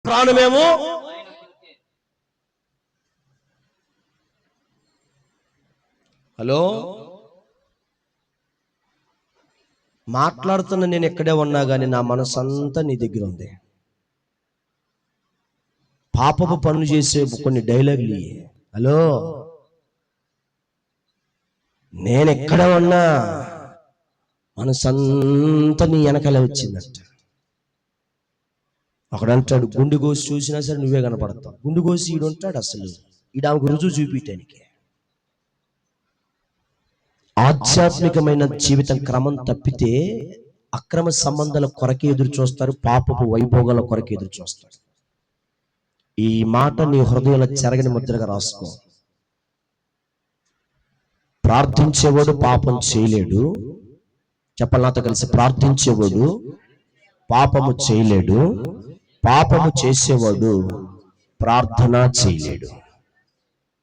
ప్రాణమేమో hello మాట్లాడుతున్న నేను ఎక్కడే ఉన్నా కానీ నా మనసు అంతా నీ దగ్గర ఉంది. పాపపు పనులు చేసే కొన్ని డైలాగులు. హలో నేను ఎక్కడ ఉన్నా మనసంతా నీ వెనకాలే వచ్చిందంట. ఒకడంటాడు గుండు కోసి చూసినా సరే నువ్వే కనపడతావు. గుండు కోసి ఈడుంటాడు, అసలు ఈడాకు రుజువు చూపించడానికి. ఆధ్యాత్మికమైన జీవితం క్రమం తప్పితే అక్రమ సంబంధాల కొరకే ఎదురు చూస్తారు, పాపపు వైభోగాల కొరకే ఎదురు చూస్తారు. ఈ మాట నీ హృదయంలో చెరగని ముద్రగా రాసుకో. ప్రార్థించేవాడు పాపం చేయలేడు. చెప్పాలి నాతో కలిసి, ప్రార్థించేవాడు పాపము చేయలేడు, పాపము చేసేవాడు ప్రార్థన చేయలేడు.